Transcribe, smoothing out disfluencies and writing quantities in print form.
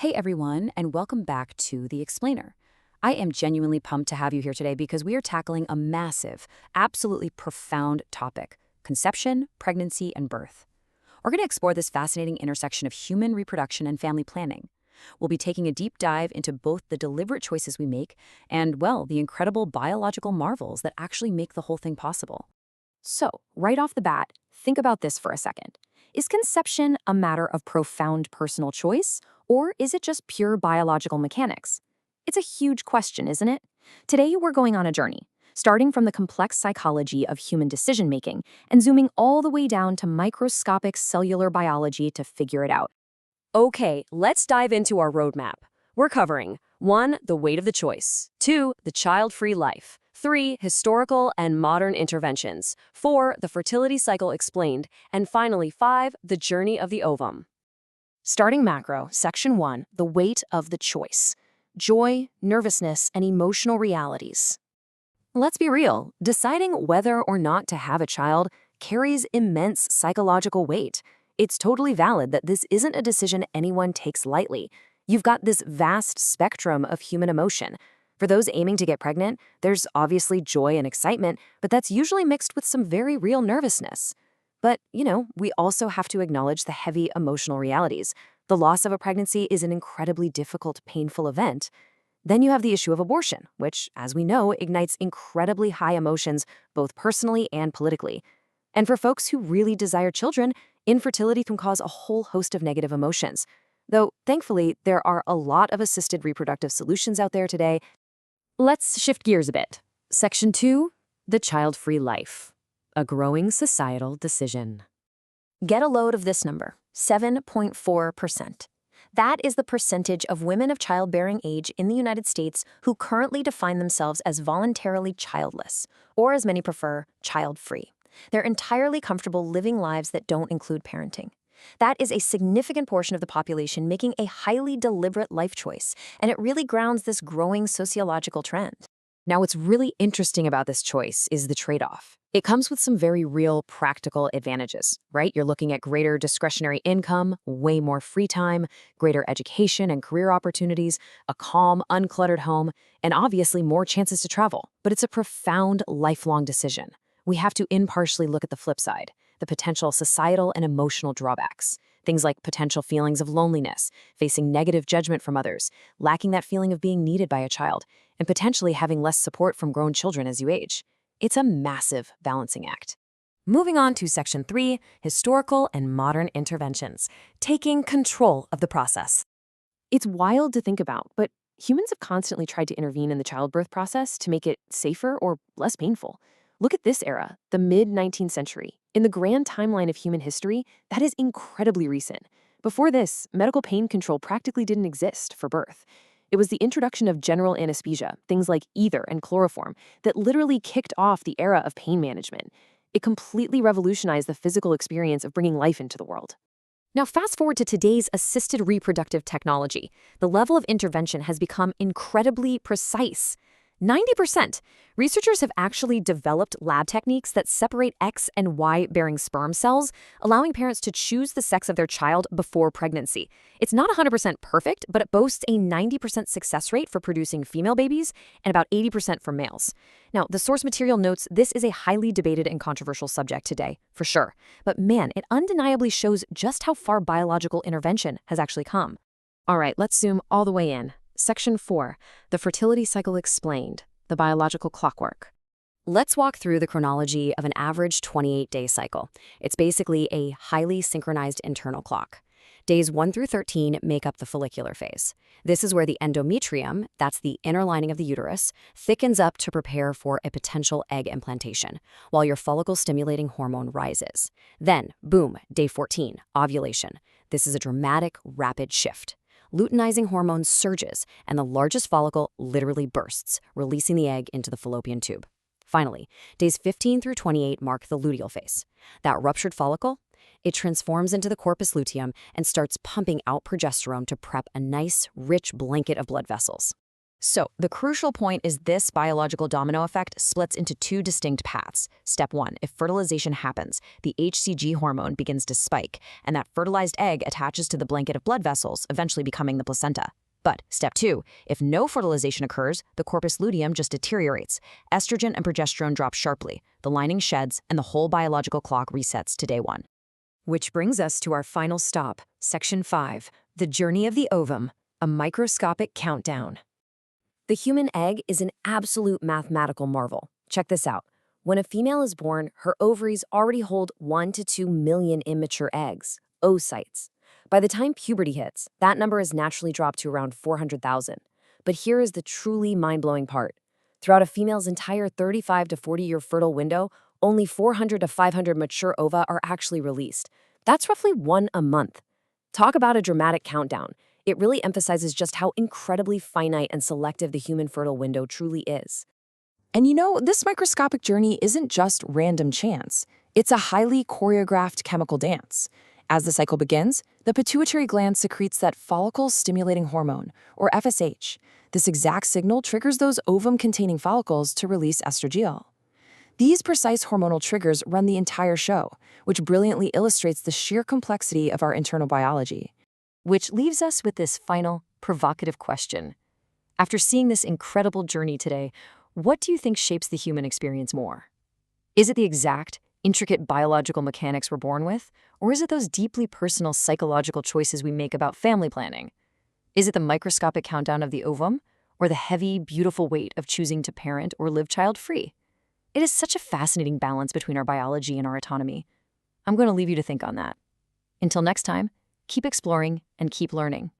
Hey everyone, and welcome back to The Explainer. I am genuinely pumped to have you here today because we are tackling a massive, absolutely profound topic: conception, pregnancy, and birth. We're going to explore this fascinating intersection of human reproduction and family planning. We'll be taking a deep dive into both the deliberate choices we make and, well, the incredible biological marvels that actually make the whole thing possible. So, right off the bat, think about this for a second. Is conception a matter of profound personal choice, or is it just pure biological mechanics? It's a huge question, isn't it? Today, we're going on a journey, starting from the complex psychology of human decision making and zooming all the way down to microscopic cellular biology to figure it out. Okay, let's dive into our roadmap. We're covering 1. The weight of the choice, 2. The child-free life, 3. Historical and modern interventions, 4. The fertility cycle explained, and finally 5. The journey of the ovum. Starting macro, Section 1, the weight of the choice. Joy, nervousness, and emotional realities. Let's be real, deciding whether or not to have a child carries immense psychological weight. It's totally valid that this isn't a decision anyone takes lightly. You've got this vast spectrum of human emotion. For those aiming to get pregnant, there's obviously joy and excitement, but that's usually mixed with some very real nervousness. But, we also have to acknowledge the heavy emotional realities. The loss of a pregnancy is an incredibly difficult, painful event. Then you have the issue of abortion, which, as we know, ignites incredibly high emotions, both personally and politically. And for folks who really desire children, infertility can cause a whole host of negative emotions. Though, thankfully, there are a lot of assisted reproductive solutions out there today. Let's shift gears a bit. Section 2, the child-free life. A growing societal decision. Get a load of this number, 7.4%. That is the percentage of women of childbearing age in the United States who currently define themselves as voluntarily childless, or as many prefer, child-free. They're entirely comfortable living lives that don't include parenting. That is a significant portion of the population making a highly deliberate life choice, and it really grounds this growing sociological trend. Now, what's really interesting about this choice is the trade-off. It comes with some very real practical advantages, right? You're looking at greater discretionary income, way more free time, greater education and career opportunities, a calm, uncluttered home, and obviously more chances to travel. But it's a profound, lifelong decision. We have to impartially look at the flip side, the potential societal and emotional drawbacks. Things like potential feelings of loneliness, facing negative judgment from others, lacking that feeling of being needed by a child, and potentially having less support from grown children as you age. It's a massive balancing act. Moving on to Section 3, historical and modern interventions, taking control of the process. It's wild to think about, but humans have constantly tried to intervene in the childbirth process to make it safer or less painful. Look at this era, the mid-19th century. In the grand timeline of human history, that is incredibly recent. Before this, medical pain control practically didn't exist for birth. It was the introduction of general anesthesia, things like ether and chloroform, that literally kicked off the era of pain management. It completely revolutionized the physical experience of bringing life into the world. Now, fast forward to today's assisted reproductive technology. The level of intervention has become incredibly precise. 90%. Researchers have actually developed lab techniques that separate X and Y-bearing sperm cells, allowing parents to choose the sex of their child before pregnancy. It's not 100% perfect, but it boasts a 90% success rate for producing female babies and about 80% for males. Now, the source material notes this is a highly debated and controversial subject today, for sure. But man, it undeniably shows just how far biological intervention has actually come. All right, let's zoom all the way in. Section 4, the fertility cycle explained, the biological clockwork. Let's walk through the chronology of an average 28-day cycle. It's basically a highly synchronized internal clock. Days 1 through 13 make up the follicular phase. This is where the endometrium, that's the inner lining of the uterus, thickens up to prepare for a potential egg implantation, while your follicle-stimulating hormone rises. Then, boom, day 14, ovulation. This is a dramatic, rapid shift. Luteinizing hormone surges, and the largest follicle literally bursts, releasing the egg into the fallopian tube. Finally, days 15 through 28 mark the luteal phase. That ruptured follicle, it transforms into the corpus luteum and starts pumping out progesterone to prep a nice, rich blanket of blood vessels. So, the crucial point is this biological domino effect splits into two distinct paths. Step 1, if fertilization happens, the HCG hormone begins to spike, and that fertilized egg attaches to the blanket of blood vessels, eventually becoming the placenta. But step 2, if no fertilization occurs, the corpus luteum just deteriorates. Estrogen and progesterone drop sharply, the lining sheds, and the whole biological clock resets to day 1. Which brings us to our final stop, Section 5, the journey of the ovum, a microscopic countdown. The human egg is an absolute mathematical marvel. Check this out. When a female is born, her ovaries already hold 1 to 2 million immature eggs, oocytes. By the time puberty hits, that number is naturally dropped to around 400,000. But here is the truly mind-blowing part. Throughout a female's entire 35 to 40-year fertile window, only 400 to 500 mature ova are actually released. That's roughly 1 a month. Talk about a dramatic countdown. It really emphasizes just how incredibly finite and selective the human fertile window truly is. And you know, this microscopic journey isn't just random chance. It's a highly choreographed chemical dance. As the cycle begins, the pituitary gland secretes that follicle-stimulating hormone, or FSH. This exact signal triggers those ovum-containing follicles to release estradiol. These precise hormonal triggers run the entire show, which brilliantly illustrates the sheer complexity of our internal biology. Which leaves us with this final, provocative question. After seeing this incredible journey today, what do you think shapes the human experience more? Is it the exact, intricate biological mechanics we're born with, or is it those deeply personal psychological choices we make about family planning? Is it the microscopic countdown of the ovum, or the heavy, beautiful weight of choosing to parent or live child-free? It is such a fascinating balance between our biology and our autonomy. I'm going to leave you to think on that. Until next time, keep exploring and keep learning.